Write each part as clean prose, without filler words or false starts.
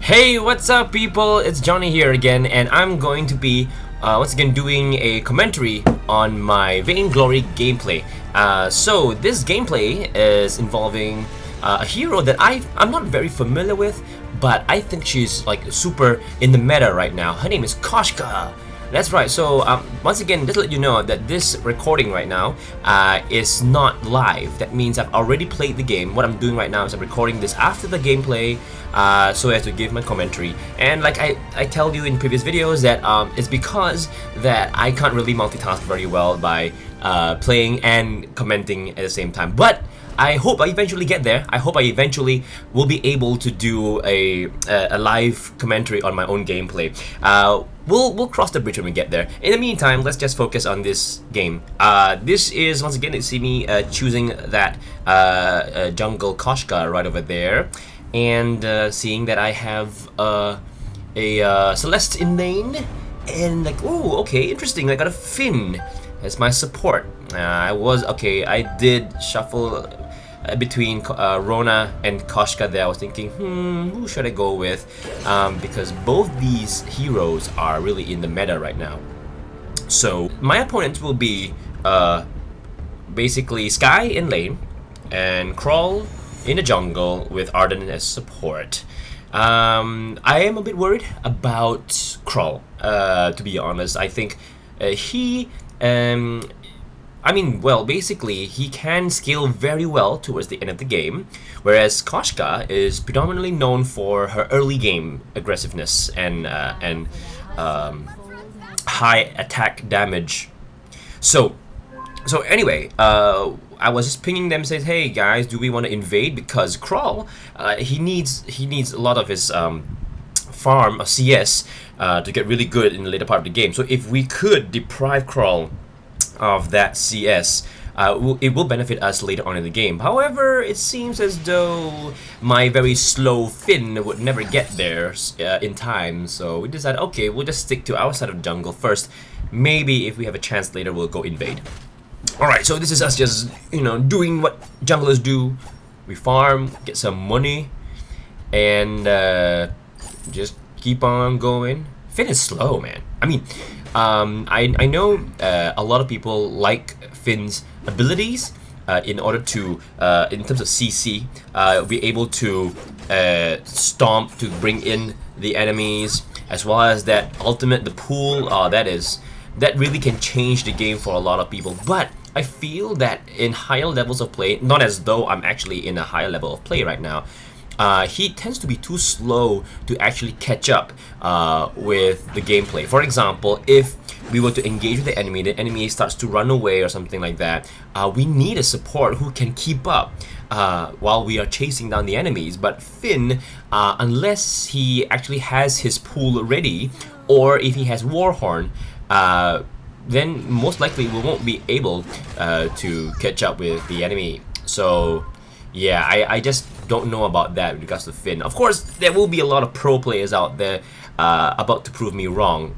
Hey, what's up, people? It's Johnny here again, and I'm going to be once again doing a commentary on my Vainglory gameplay. So this gameplay is involving a hero that I'm not very familiar with, but I think she's like super in the meta right now. Her name is Koshka. That's right. So once again, just to let you know that this recording right now is not live. That means I've already played the game. What I'm doing right now is I'm recording this after the gameplay, so as to give my commentary. And like I tell you in previous videos that it's because that I can't really multitask very well by playing and commenting at the same time. But I hope I eventually get there. I hope I eventually will be able to do a live commentary on my own gameplay. We'll cross the bridge when we get there. In the meantime, let's just focus on this game. This is, once again, you see me choosing that jungle Koshka right over there, and seeing that I have a Celeste in lane, and like, oh, okay, interesting. I got a Finn as my support. I did shuffle between Rona and Koshka there. I was thinking, who should I go with? Because both these heroes are really in the meta right now. So my opponents will be basically Sky in lane and Crawl in the jungle with Arden as support. I am a bit worried about Crawl, to be honest. I think he basically, he can scale very well towards the end of the game, whereas Koshka is predominantly known for her early game aggressiveness and high attack damage. So anyway, I was just pinging them, says, hey guys, do we want to invade? Because Crawl, he needs a lot of his farm or CS to get really good in the later part of the game. So if we could deprive Crawl of that CS, it will benefit us later on in the game. However, it seems as though my very slow Finn would never get there in time, so we decided, okay, we'll just stick to our side of the jungle first. Maybe if we have a chance later, we'll go invade. Alright, so this is us just, doing what junglers do. We farm, get some money, and just keep on going. Finn is slow, man. I mean, I know a lot of people like Finn's abilities in order to, in terms of CC, be able to stomp to bring in the enemies, as well as that ultimate, the pool. That really can change the game for a lot of people. But I feel that in higher levels of play, not as though I'm actually in a higher level of play right now, he tends to be too slow to actually catch up with the gameplay. For example, if we were to engage with the enemy starts to run away or something like that, we need a support who can keep up while we are chasing down the enemies. But Finn, unless he actually has his pool ready, or if he has Warhorn, then most likely we won't be able to catch up with the enemy. So yeah, I just don't know about that with regards to Finn. Of course, there will be a lot of pro players out there about to prove me wrong,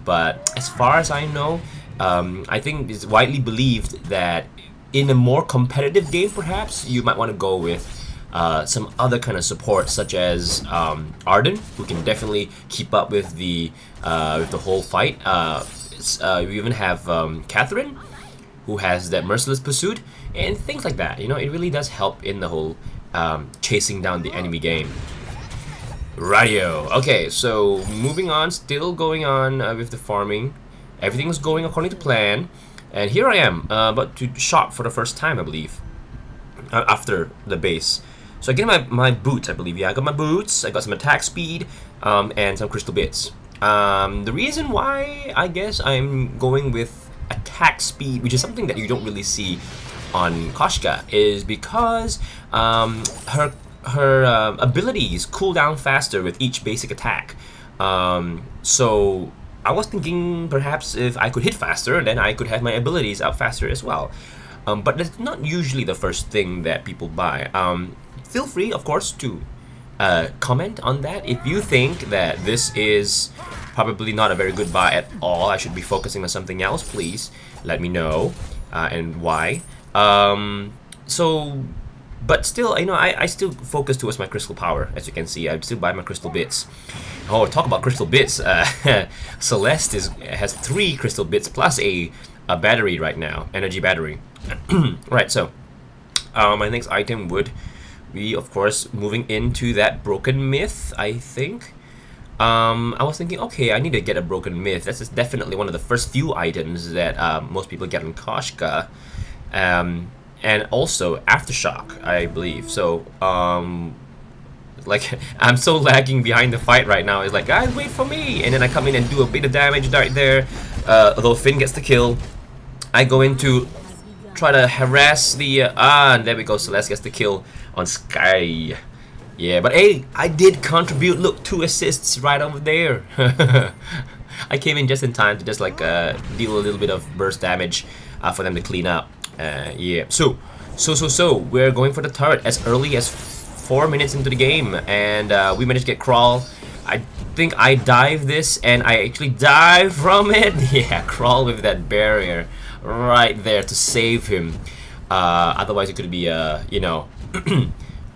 but as far as I know, I think it's widely believed that in a more competitive game, perhaps, you might want to go with some other kind of support, such as Arden, who can definitely keep up with the whole fight. We even have Catherine, who has that merciless pursuit, and things like that. It really does help in the whole chasing down the enemy game. Radio. Okay, so moving on, still going on with the farming. Everything's going according to plan, and here I am about to shop for the first time, I believe, after the base. So I get my boots, I believe. Yeah, I got my boots, I got some attack speed, and some crystal bits. The reason why I guess I'm going with attack speed, which is something that you don't really see on Koshka, is because her abilities cool down faster with each basic attack. So I was thinking perhaps if I could hit faster, then I could have my abilities up faster as well. But that's not usually the first thing that people buy. Feel free, of course, to comment on that. If you think that this is probably not a very good buy at all, I should be focusing on something else, please let me know and why. So But still, you know, I still focus towards my crystal power. As you can see, I still buy my crystal bits. Oh, talk about crystal bits. Celeste has 3 crystal bits plus a battery right now, energy battery. Right, so my next item would be, of course, moving into that broken myth, I think. I was thinking, okay, I need to get a broken myth. That's definitely one of the first few items that most people get in Koshka. And also Aftershock, I believe. So, like, I'm so lagging behind the fight right now. It's like, guys, wait for me! And then I come in and do a bit of damage right there. Although Finn gets the kill, I go in to try to harass the... and there we go, Celeste gets the kill on Sky. Yeah, but hey, I did contribute. Look, 2 assists right over there. I came in just in time to just like deal a little bit of burst damage for them to clean up. Yeah, so we're going for the turret as early as 4 minutes into the game, and we managed to get Crawl. I think I dive this, and I actually dive from it. Yeah, Crawl with that barrier right there to save him. Otherwise, it could be, you know,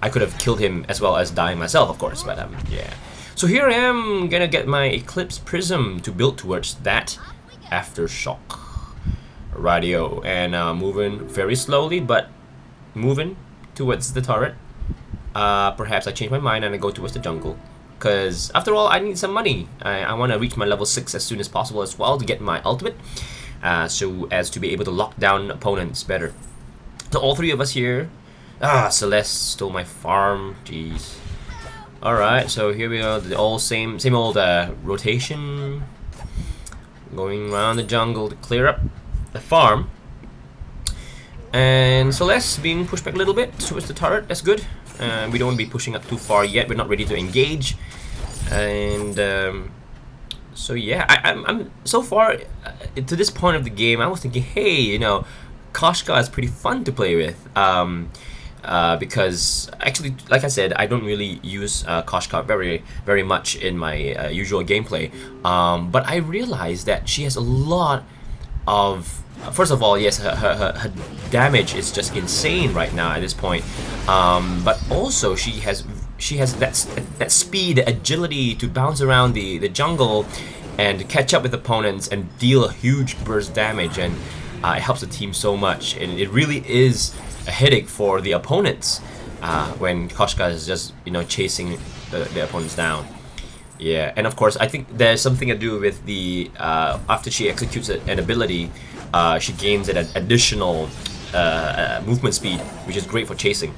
I could have killed him as well as dying myself, of course. But yeah. So here I am gonna get my Eclipse Prism to build towards that Aftershock. Radio, and moving very slowly, but moving towards the turret. Perhaps I change my mind and I go towards the jungle, because after all, I need some money. I want to reach my level 6 as soon as possible as well to get my ultimate, so as to be able to lock down opponents better. So all 3 of us here. Celeste stole my farm. Jeez. All right, so here we are. The all same old rotation, going around the jungle to clear up the farm. And Celeste being pushed back a little bit towards the turret. That's good. We don't want to be pushing up too far yet. We're not ready to engage. And so yeah, I'm so far to this point of the game, I was thinking, hey, you know, Koshka is pretty fun to play with. Because actually, like I said, I don't really use Koshka very much in my usual gameplay. But I realized that she has a lot of... First of all, yes, her damage is just insane right now at this point. But also, she has that speed, agility to bounce around the jungle and catch up with opponents and deal a huge burst damage, and it helps the team so much. And it really is a headache for the opponents when Koshka is just, you know, chasing the opponents down. Yeah, and of course, I think there's something to do with the after she executes an ability, she gains an additional movement speed, which is great for chasing.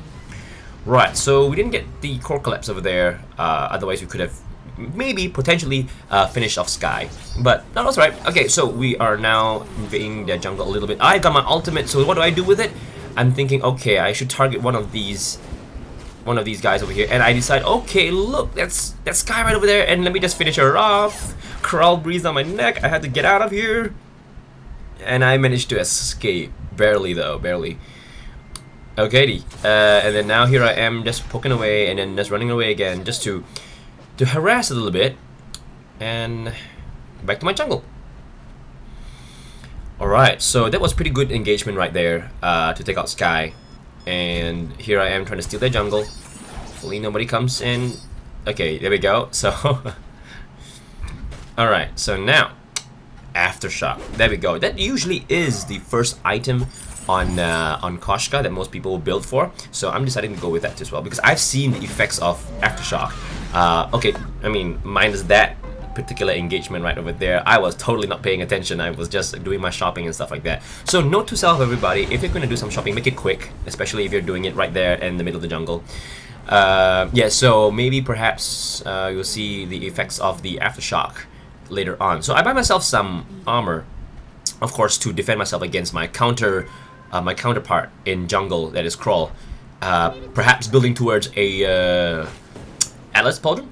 Right, so we didn't get the core collapse over there. Otherwise, we could have maybe potentially finished off Sky, but that was right. Okay, so we are now invading the jungle a little bit. I got my ultimate, so what do I do with it? I'm thinking, okay, I should target one of these guys over here, and I decide, okay, look, that's Sky right over there, and let me just finish her off. Crawl breeze on my neck. I had to get out of here, and I managed to escape, barely though, barely. Okay, and then now here I am just poking away, and then just running away again, just to harass a little bit, and back to my jungle. Alright, so that was pretty good engagement right there to take out Sky. And here I am trying to steal their jungle. Hopefully nobody comes in. Okay, there we go. So, alright, so now, Aftershock. There we go. That usually is the first item on Koshka that most people will build for. So I'm deciding to go with that as well, because I've seen the effects of Aftershock. Okay, I mean, minus that particular engagement right over there, I was totally not paying attention. I was just doing my shopping and stuff like that. So note to self, everybody, if you're going to do some shopping, make it quick, especially if you're doing it right there in the middle of the jungle. Yeah, so maybe perhaps you'll see the effects of the Aftershock later on. So I buy myself some armor, of course, to defend myself against my counterpart in jungle, that is Crawl. Perhaps building towards a Atlas Pauldron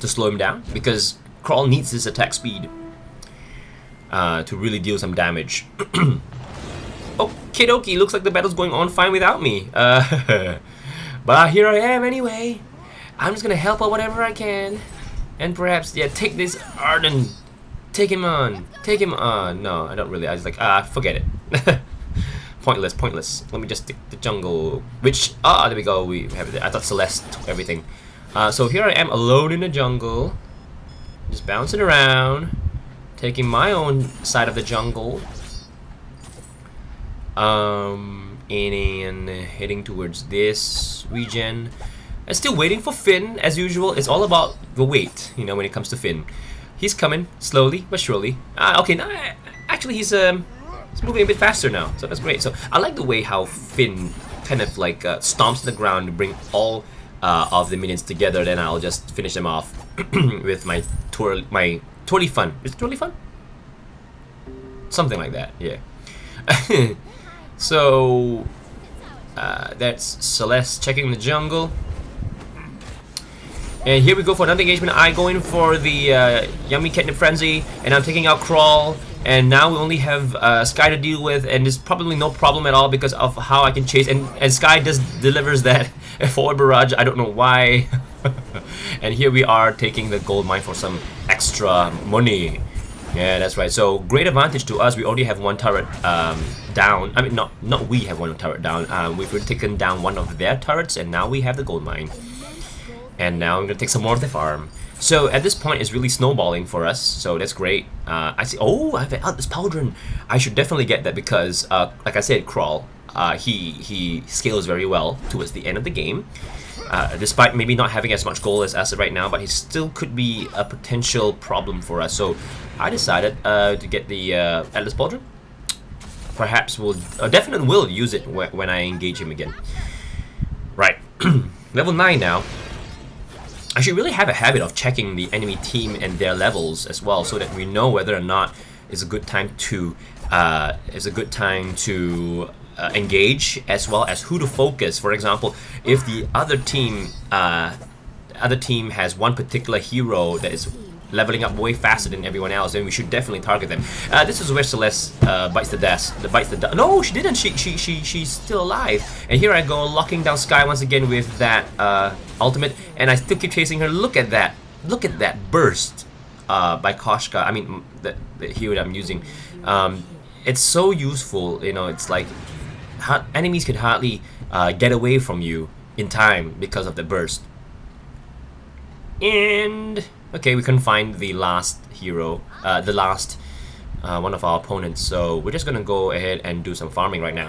to slow him down, because Crawl needs his attack speed to really deal some damage. Okie dokie, looks like the battle's going on fine without me. But here I am anyway. I'm just gonna help out whatever I can. And perhaps, yeah, take this Arden. Take him on. Take him on. No, I don't really. I was like, forget it. Pointless, pointless. Let me just stick the jungle. Which, there we go. We have it. I thought Celeste took everything. So here I am alone in the jungle. Just bouncing around. Taking my own side of the jungle. And heading towards this region. And still waiting for Finn, as usual. It's all about the wait, you know, when it comes to Finn. He's coming, slowly but surely. Okay, now, actually he's moving a bit faster now, so that's great. So I like the way how Finn kind of like stomps the ground to bring all of the minions together. Then I'll just finish them off with my twirly fun. Is it twirly fun? Something like that, yeah. So that's Celeste checking the jungle. And here we go for another engagement. I go in for the Yummy Catnip Frenzy, and I'm taking out Crawl. And now we only have Sky to deal with, and there's probably no problem at all because of how I can chase. And Sky just delivers that forward barrage. I don't know why. And here we are taking the gold mine for some extra money. Yeah, that's right. So great advantage to us. We already have one turret down. I mean, not we have one turret down. We've taken down one of their turrets, and now we have the gold mine. And now I'm gonna take some more of the farm. So at this point, it's really snowballing for us. So that's great. I see. Oh, I have this Pauldron. I should definitely get that because, like I said, Crawl. He scales very well towards the end of the game. Despite maybe not having as much gold as us right now, but he still could be a potential problem for us. So I decided to get the Atlas Pauldron. Perhaps we'll definitely will use it when I engage him again. Right, level 9 now. I should really have a habit of checking the enemy team and their levels as well, so that we know whether or not it's a good time to engage, as well as who to focus. For example, if the other team has one particular hero that is leveling up way faster than everyone else, then we should definitely target them. This is where Celeste bites the dust. No, she didn't. She's still alive. And here I go, locking down Sky once again with that ultimate, and I still keep chasing her. Look at that! Look at that burst by Koshka. I mean, the hero that I'm using. It's so useful. You know, it's like enemies can hardly get away from you in time because of the burst. And okay, we couldn't find the last hero, the last one of our opponents, so we're just gonna go ahead and do some farming right now.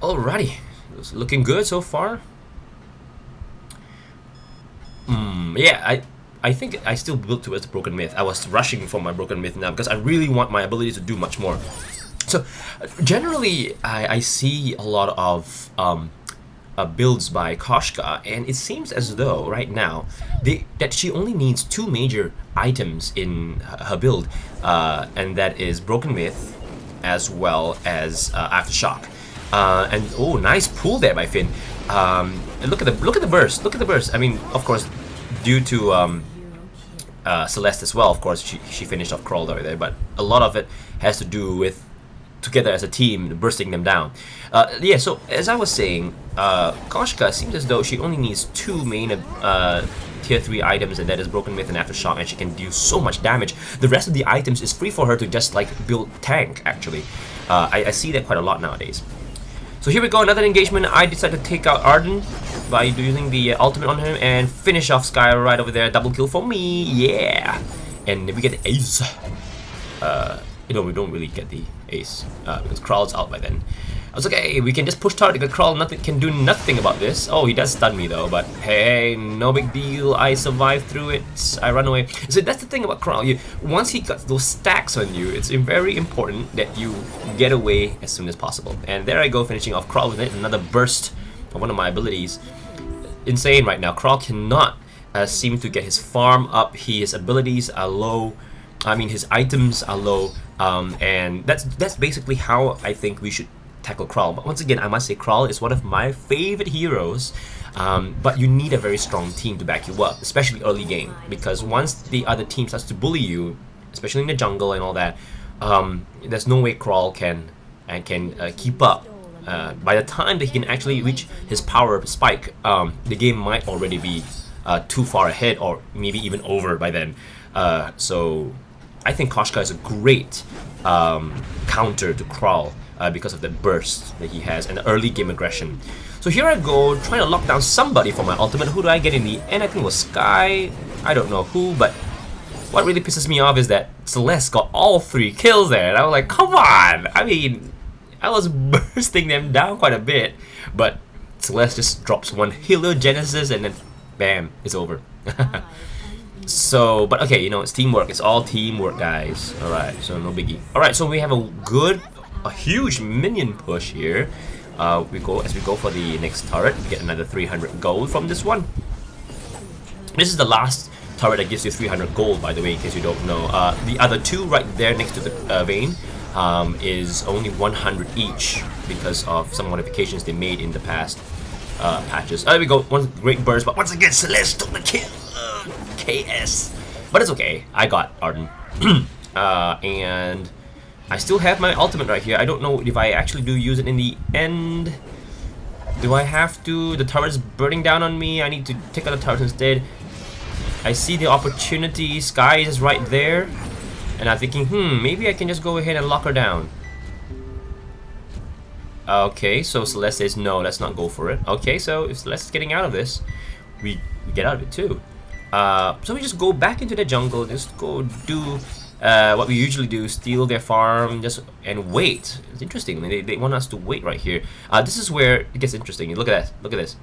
Alrighty, it's looking good so far. Yeah, I think I still built towards the Broken Myth. I was rushing for my Broken Myth now because I really want my ability to do much more. So generally, I see a lot of builds by Koshka, and it seems as though right now that she only needs 2 major items in her build, and that is Broken Myth as well as Aftershock. And oh, nice pull there by Finn. And look at the burst. Look at the burst. I mean, of course, due to Celeste as well. Of course, she finished off Crawl over there, but a lot of it has to do with together as a team, bursting them down. Yeah, so as I was saying, Koshka seems as though she only needs 2 main tier 3 items, and that is Broken Myth and Aftershock, and she can do so much damage. The rest of the items is free for her to just like build tank, actually. I see that quite a lot nowadays. So here we go, another engagement. I decided to take out Arden by using the ultimate on him and finish off Sky right over there. Double kill for me, yeah! And we get the ace. You know, we don't really get the ace because Crawl's out by then. I was like, hey, we can just push target because Crawl can do nothing about this. Oh, he does stun me though, but hey, no big deal. I survived through it. I run away. So that's the thing about Crawl. Once he got those stacks on you, it's very important that you get away as soon as possible. And there I go, finishing off Crawl with it. Another burst of one of my abilities. Insane right now. Crawl cannot seem to get his farm up. His abilities are low. I mean, his items are low. And that's basically how I think we should tackle Crawl. But once again, I must say Crawl is one of my favorite heroes, but you need a very strong team to back you up, especially early game, because once the other team starts to bully you, especially in the jungle and all that, there's no way Crawl can keep up. By the time that he can actually reach his power spike, the game might already be too far ahead, or maybe even over by then. So I think Koshka is a great counter to Crawl because of the burst that he has and the early game aggression. So here I go, trying to lock down somebody for my ultimate. Who do I get in the end? I think it was Sky. I don't know who, but what really pisses me off is that Celeste got all 3 kills there. And I was like, come on! I mean, I was bursting them down quite a bit, but Celeste just drops one Heliogenesis and then bam, it's over. So, but okay, you know, it's teamwork. It's all teamwork, guys. Alright, so no biggie. Alright, so we have a huge minion push here. As we go for the next turret, we get another 300 gold from this one. This is the last turret that gives you 300 gold, by the way, in case you don't know. The other 2 right there next to the vein is only 100 each because of some modifications they made in the past patches. There we go, one great burst, but once again, Celeste took the kill. KS. But it's okay, I got Arden. And I still have my ultimate right here. I don't know if I actually do use it in the end. Do I have to? The turret's burning down on me. I need to take out the turret instead. I see the opportunity. Sky is right there. And I'm thinking, maybe I can just go ahead and lock her down. Okay, so Celeste says, no, let's not go for it. Okay, so if Celeste is getting out of this, we get out of it too. So we just go back into the jungle, just go do what we usually do, steal their farm, and wait. It's interesting, they want us to wait right here. This is where it gets interesting. Look at that, look at this.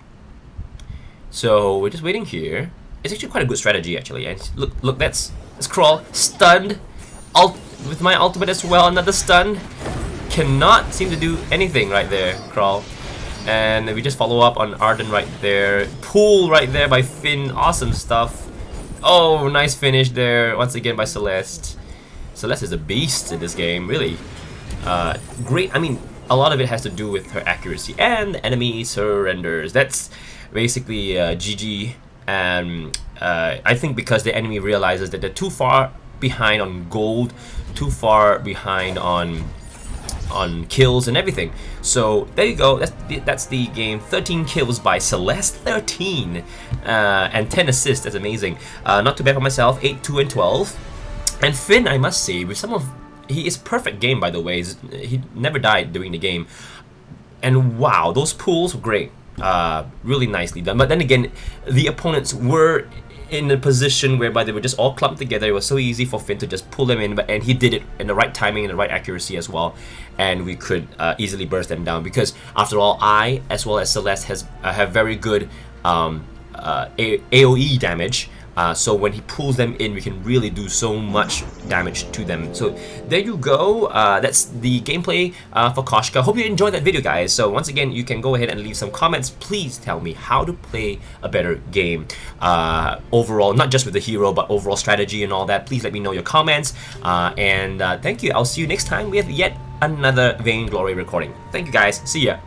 So we're just waiting here. It's actually quite a good strategy, actually. And look, that's Crawl, stunned, with my ultimate as well, another stun. Cannot seem to do anything right there, Crawl. And we just follow up on Arden right there. Pull right there by Finn. Awesome stuff. Oh, nice finish there once again by Celeste. Celeste is a beast in this game, really. Great. I mean, a lot of it has to do with her accuracy. And the enemy surrenders. That's basically GG. And I think because the enemy realizes that they're too far behind on gold, too far behind on kills and everything. So there you go, that's the game. 13 kills by Celeste, 13 and 10 assists. That's amazing. Not too bad for myself. 8, 2 and 12. And Finn, I must say, with he is perfect game, by the way. He never died during the game. And wow, those pulls were great. Really nicely done. But then again, the opponents were in a position whereby they were just all clumped together. It was so easy for Finn to just pull them in, and he did it in the right timing and the right accuracy as well, and we could easily burst them down, because after all, I as well as Celeste have very good AoE damage. So when he pulls them in, we can really do so much damage to them. So there you go. That's the gameplay for Koshka. Hope you enjoyed that video, guys. So once again, you can go ahead and leave some comments. Please tell me how to play a better game overall, not just with the hero, but overall strategy and all that. Please let me know your comments. And thank you. I'll see you next time with yet another Vainglory recording. Thank you, guys. See ya.